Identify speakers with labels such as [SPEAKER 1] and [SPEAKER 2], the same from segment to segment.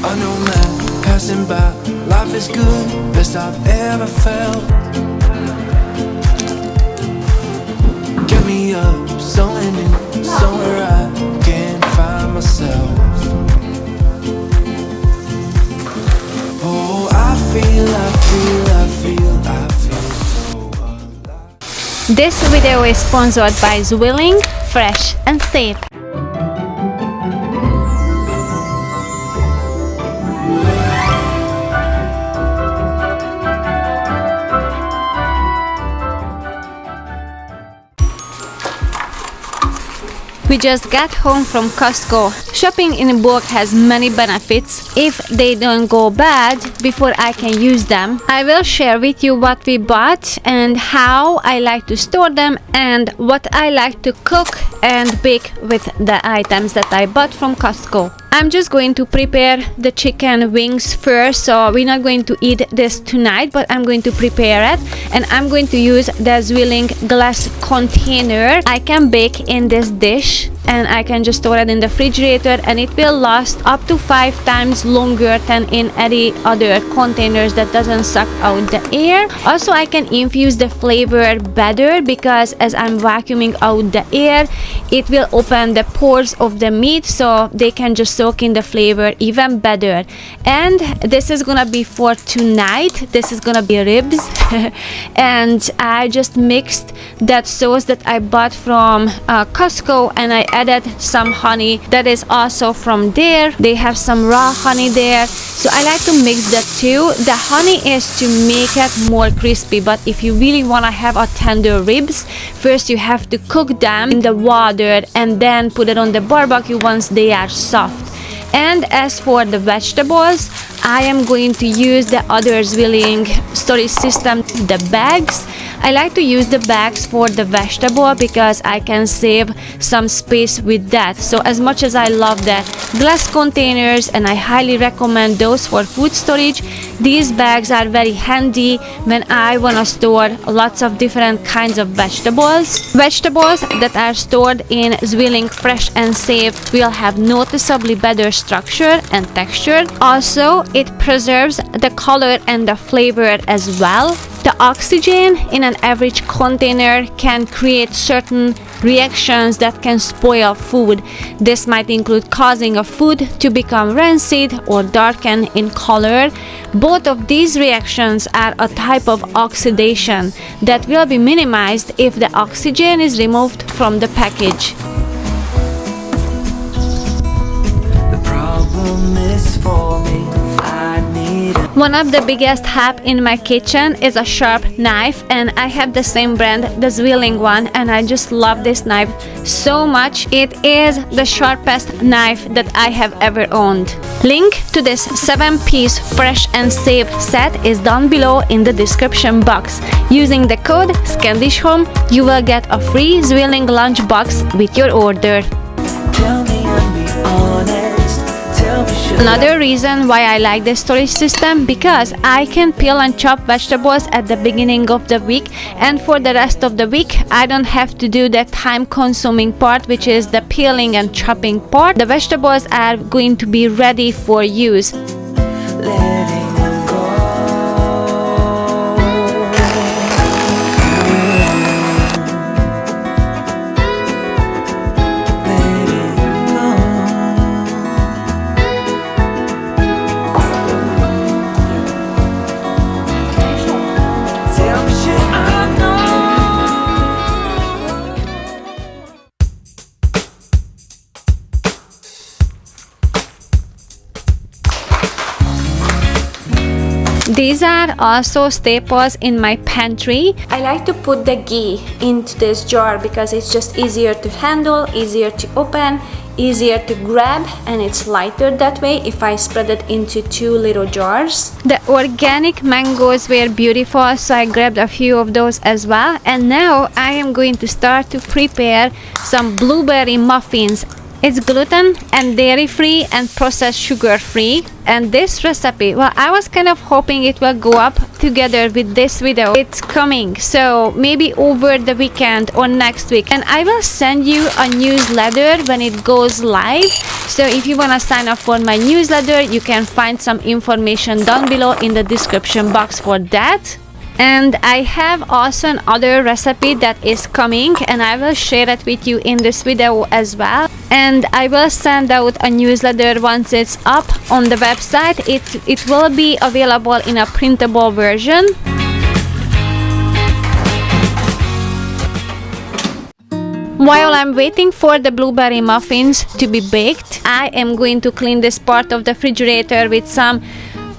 [SPEAKER 1] I know man passing by, life is good, best I've ever felt. Get me up, somewhere new, somewhere I can find myself. Oh, I feel so alive.
[SPEAKER 2] This video is sponsored by Zwilling, fresh and safe. We just got home from Costco. Shopping in bulk has many benefits. If they don't go bad before I can use them, I will share with you what we bought and how I like to store them and what I like to cook and bake with the items that I bought from Costco. I'm just going to prepare the chicken wings first, so we're not going to eat this tonight, but I'm going to prepare it, and I'm going to use the Zwilling glass container. I can bake in this dish and I can just store it in the refrigerator, and it will last up to 5 times longer than in any other containers that doesn't suck out the air. Also, I can infuse the flavor better because as I'm vacuuming out the air, it will open the pores of the meat so they can just soak in the flavor even better. And this is gonna be for tonight. This is gonna be ribs and I just mixed that sauce that I bought from Costco, and I added some honey that is also from there. They have some raw honey there, so I like to mix that too. The honey is to make it more crispy, but if you really want to have a tender ribs, first you have to cook them in the water and then put it on the barbecue once they are soft. And as for the vegetables, I am going to use the other Zwilling storage system, the bags. I like to use the bags for the vegetable because I can save some space with that. So as much as I love the glass containers and I highly recommend those for food storage, these bags are very handy when I want to store lots of different kinds of vegetables. Vegetables that are stored in Zwilling fresh and safe will have noticeably better structure and texture. Also, it preserves the color and the flavor as well. The oxygen in an average container can create certain reactions that can spoil food. This might include causing a food to become rancid or darken in color. Both of these reactions are a type of oxidation that will be minimized if the oxygen is removed from the package.
[SPEAKER 1] The problem is for me.
[SPEAKER 2] One of the biggest help in my kitchen is a sharp knife, and I have the same brand, the Zwilling one, and I just love this knife so much. It is the sharpest knife that I have ever owned. Link to this 7-piece fresh and safe set is down below in the description box. Using the code SCANDISHHOME, you will get a free Zwilling lunchbox with your order.
[SPEAKER 1] Tell me and be honest.
[SPEAKER 2] Another reason why I like this storage system, because I can peel and chop vegetables at the beginning of the week, and for the rest of the week I don't have to do that time consuming part, which is the peeling and chopping part. The vegetables are going to be ready for use. These are also staples in my pantry. I like to put the ghee into this jar because it's just easier to handle, easier to open, easier to grab, and it's lighter that way if I spread it into 2 little jars. The organic mangoes were beautiful, so I grabbed a few of those as well. And now I am going to start to prepare some blueberry muffins. It's gluten and dairy free and processed sugar free. And this recipe, well, I was kind of hoping it will go up together with this video. It's coming, so maybe over the weekend or next week. And I will send you a newsletter when it goes live. So if you want to sign up for my newsletter, you can find some information down below in the description box for that. And I have also another recipe that is coming, and I will share it with you in this video as well. And I will send out a newsletter once it's up on the website. It will be available in a printable version. While I'm waiting for the blueberry muffins to be baked, I am going to clean this part of the refrigerator with some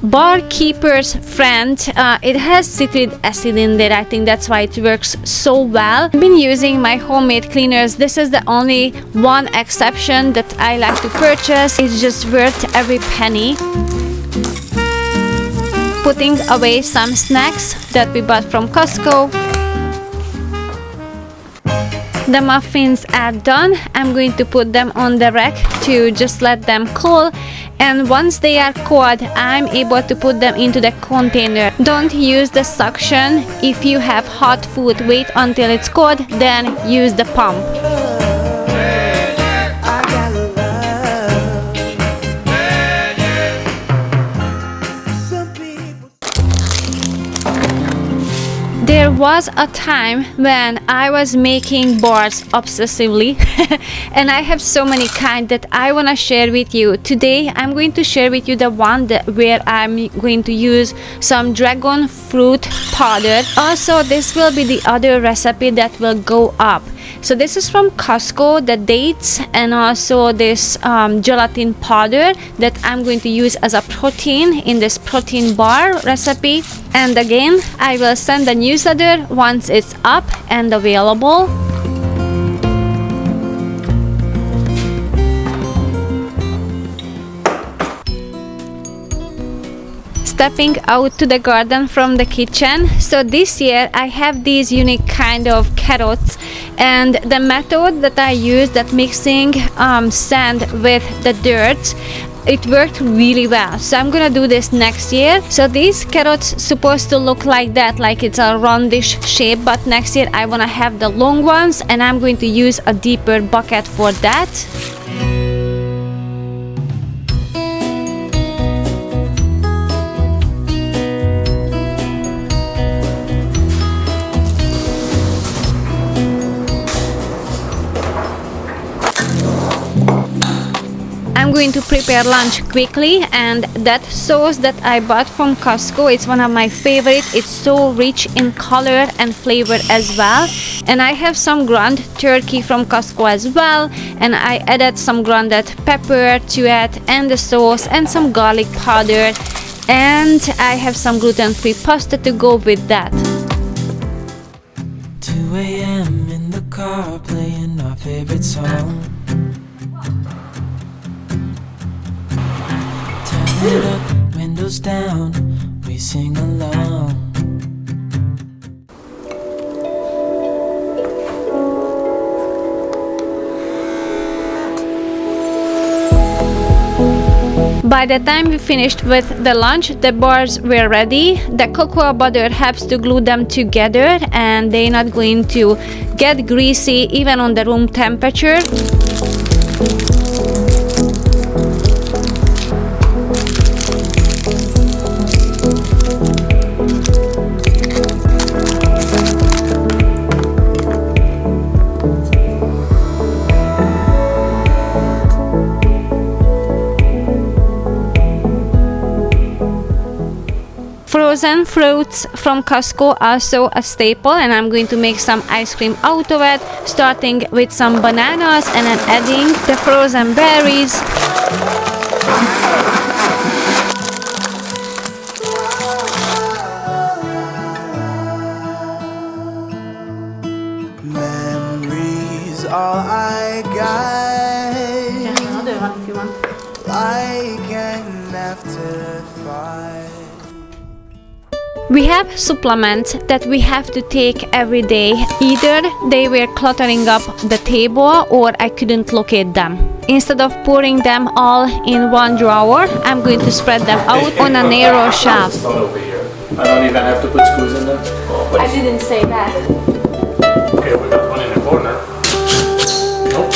[SPEAKER 2] Barkeeper's Friend. It has citric acid in there. I think that's why it works so well. I've been using my homemade cleaners. This is the only one exception that I like to purchase. It's just worth every penny. Putting away some snacks that we bought from Costco. The muffins are done. I'm going to put them on the rack to just let them cool. And once they are cold, I'm able to put them into the container. Don't use the suction. If you have hot food, wait until it's cold, then use the pump. There was a time when I was making bars obsessively and I have so many kind that I want to share with you. Today I'm going to share with you the one where I'm going to use some dragon fruit powder. Also, this will be the other recipe that will go up. So this is from Costco, the dates, and also this gelatin powder that I'm going to use as a protein in this protein bar recipe. And again, I will send the newsletter once it's up and available. Stepping out to the garden from the kitchen. So this year I have these unique kind of carrots, and the method that I use, that mixing sand with the dirt, it worked really well. So I'm gonna do this next year. So these carrots supposed to look like that, like it's a roundish shape, but next year I wanna have the long ones, and I'm going to use a deeper bucket for that. I'm going to prepare lunch quickly, and that sauce that I bought from Costco, it's one of my favorites. It's so rich in color and flavor as well. And I have some ground turkey from Costco as well, and I added some grounded pepper to it, and the sauce, and some garlic powder, and I have some gluten-free pasta to go with that.
[SPEAKER 1] 2 a.m. in the car playing our favorite song. Turn it up, windows down, we sing along.
[SPEAKER 2] By the time we finished with the lunch, the bars were ready. The cocoa butter helps to glue them together, and they're not going to get greasy even on the room temperature. Frozen fruits from Costco are also a staple, and I'm going to make some ice cream out of it, starting with some bananas and then adding the frozen berries.
[SPEAKER 1] Memories all I got,
[SPEAKER 2] Another one if you want.
[SPEAKER 1] like an afterthought.
[SPEAKER 2] We have supplements that we have to take every day. Either they were cluttering up the table or I couldn't locate them. Instead of pouring them all in one drawer, I'm going to spread them out on a narrow shelf.
[SPEAKER 3] Over here. I don't even have to put screws in there.
[SPEAKER 2] I didn't say that.
[SPEAKER 3] Okay, we got one in the corner. Nope.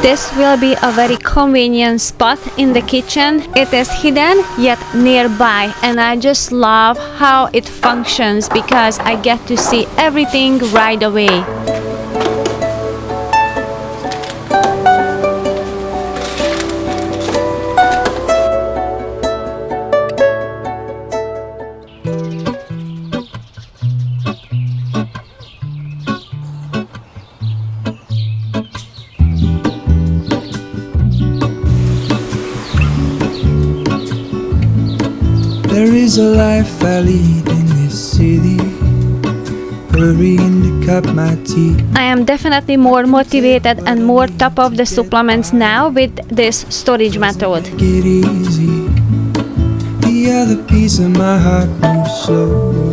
[SPEAKER 2] This will be a very convenient spot in the kitchen. It is hidden yet nearby, and I just love how it functions because I get to see everything right away.
[SPEAKER 1] There is a life I lead in this city, hurrying to cut my teeth.
[SPEAKER 2] I am definitely more motivated and more top of the supplements now with this storage method.
[SPEAKER 1] Take it easy. The other piece of my heart moves slow.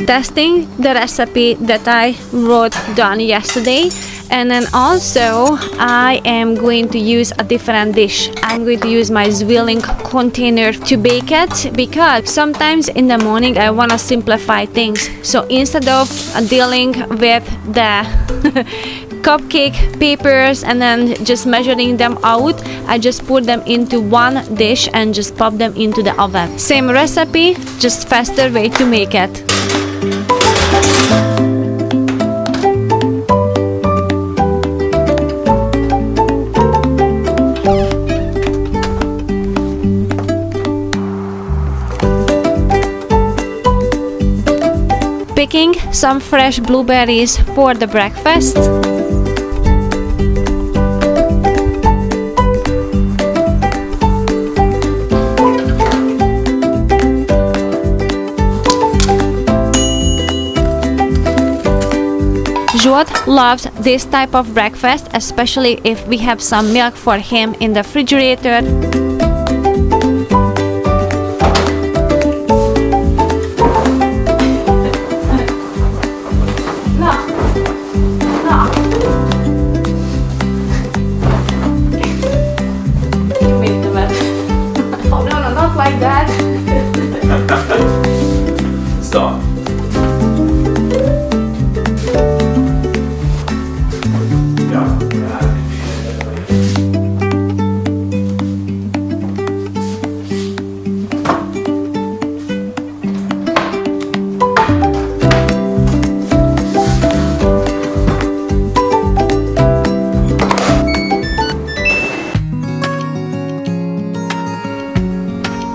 [SPEAKER 2] Testing the recipe that I wrote down yesterday, and then also I am going to use a different dish. I'm going to use my Zwilling container to bake it because sometimes in the morning I want to simplify things. So instead of dealing with the cupcake papers and then just measuring them out, I just put them into one dish and just pop them into the oven. Same recipe, just faster way to make it. Picking some fresh blueberries for the breakfast. Jod loves this type of breakfast, especially if we have some milk for him in the refrigerator. Oh no, no, not like that.
[SPEAKER 3] Stop.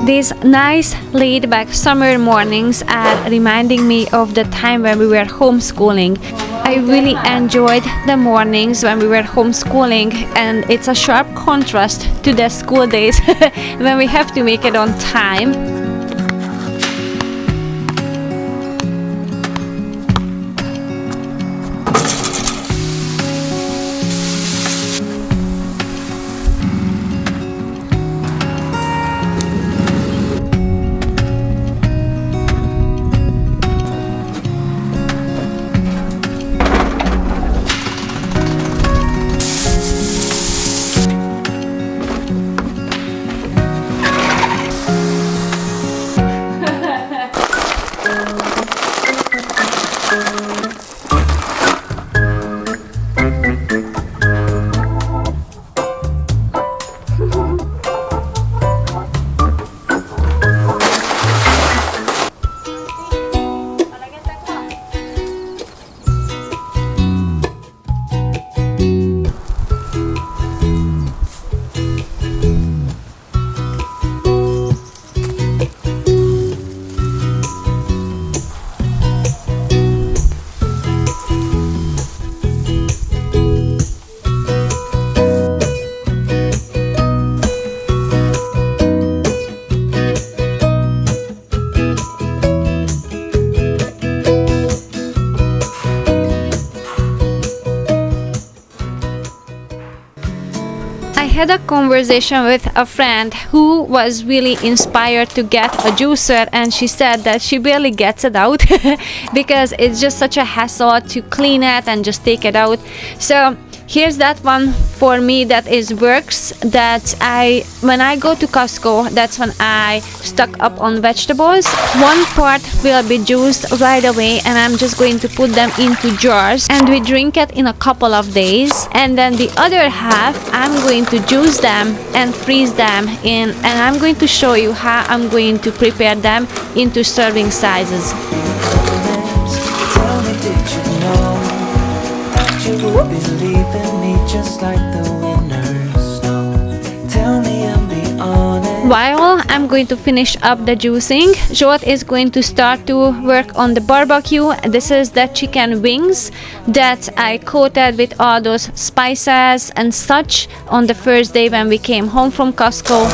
[SPEAKER 2] These nice laid-back summer mornings are reminding me of the time when we were homeschooling. I really enjoyed the mornings when we were homeschooling, and it's a sharp contrast to the school days when we have to make it on time. had a conversation with a friend who was really inspired to get a juicer, and she said that she barely gets it out because it's just such a hassle to clean it and just take it out. So here's that one for me that is works, that when I go to Costco, that's when I stock up on vegetables. One part will be juiced right away, and I'm just going to put them into jars and we drink it in a couple of days. And then the other half I'm going to juice them and freeze them in, and I'm going to show you how I'm going to prepare them into serving sizes.
[SPEAKER 1] Tell me, did you know that you would believe in me just like the winners know? Tell me and be honest.
[SPEAKER 2] While I'm going to finish up the juicing, Jot is going to start to work on the barbecue. This is the chicken wings that I coated with all those spices and such on the first day when we came home from Costco.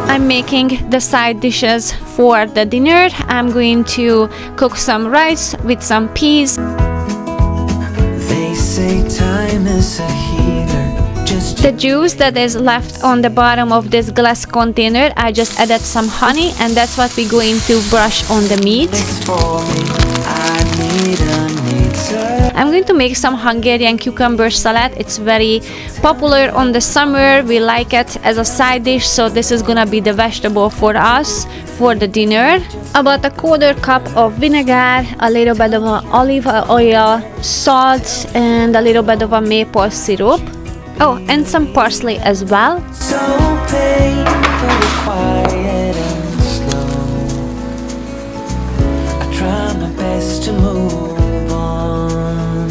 [SPEAKER 2] I'm making the side dishes for the dinner. I'm going to cook some rice with some peas.
[SPEAKER 1] They say time is a healer. Just
[SPEAKER 2] The juice that is left on the bottom of this glass container, I just added some honey, and that's what we're going to brush on the meat.
[SPEAKER 1] for me. I need a meter.
[SPEAKER 2] I'm going to make some Hungarian cucumber salad. It's very popular on the summer. We like it as a side dish, so this is gonna be the vegetable for us for the dinner. About a quarter cup of vinegar, a little bit of olive oil, salt, and a little bit of a maple syrup. Oh, and some parsley as well.
[SPEAKER 1] So painfully quiet and slow. I try my best to move on,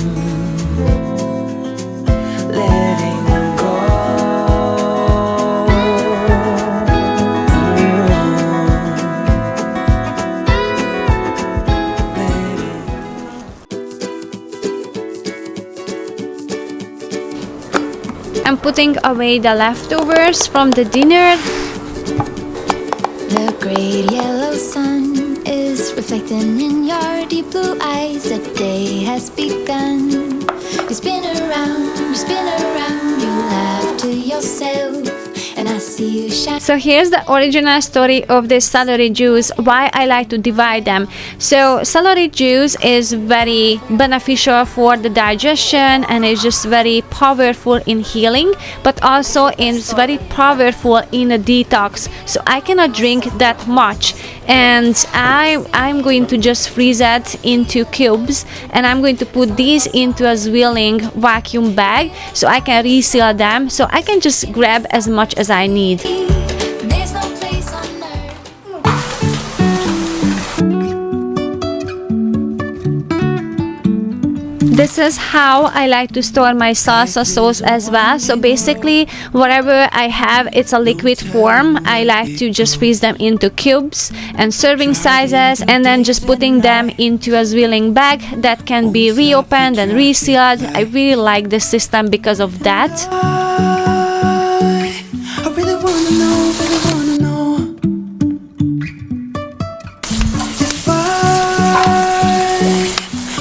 [SPEAKER 1] letting go.
[SPEAKER 2] I'm putting away the leftovers from the dinner.
[SPEAKER 4] The great yellow sun is reflecting in your deep blue eyes. The day has begun. You spin around, you laugh to yourself, and I see you shine.
[SPEAKER 2] So here's the original story of this celery juice, why I like to divide them. So celery juice is very beneficial for the digestion, and it's just very powerful in healing, but also it's very powerful in a detox. So I cannot drink that much, and I'm going to just freeze it into cubes, and I'm going to put these into a Zwilling vacuum bag so I can reseal them, so I can just grab as much as I need.
[SPEAKER 4] There's no place on earth.
[SPEAKER 2] This is how I like to store my salsa sauce as well. So basically, whatever I have, it's a liquid form. I like to just freeze them into cubes and serving sizes, and then just putting them into a Zwilling bag that can be reopened and resealed. I really like this system because of that.
[SPEAKER 1] I really wanna know if I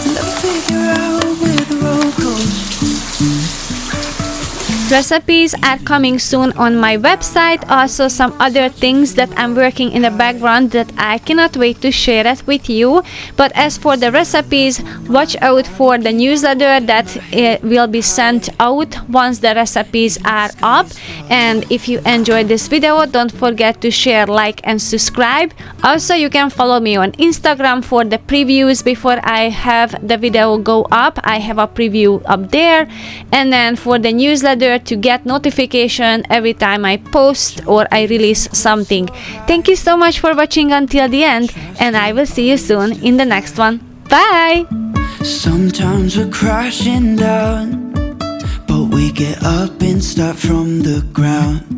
[SPEAKER 1] never figure out where the road goes.
[SPEAKER 2] Recipes are coming soon on my website. Also some other things that I'm working in the background that I cannot wait to share it with you. But as for the recipes, watch out for the newsletter that will be sent out once the recipes are up. And if you enjoyed this video, don't forget to share, like, and subscribe. Also, you can follow me on Instagram for the previews before I have the video go up. I have a preview up there. And then for the newsletter, to get notification every time I post or I release something. Thank you so much for watching until the end, and I will see you soon in the next one. Bye!
[SPEAKER 1] Sometimes we're crashing down, but we get up and start from the ground.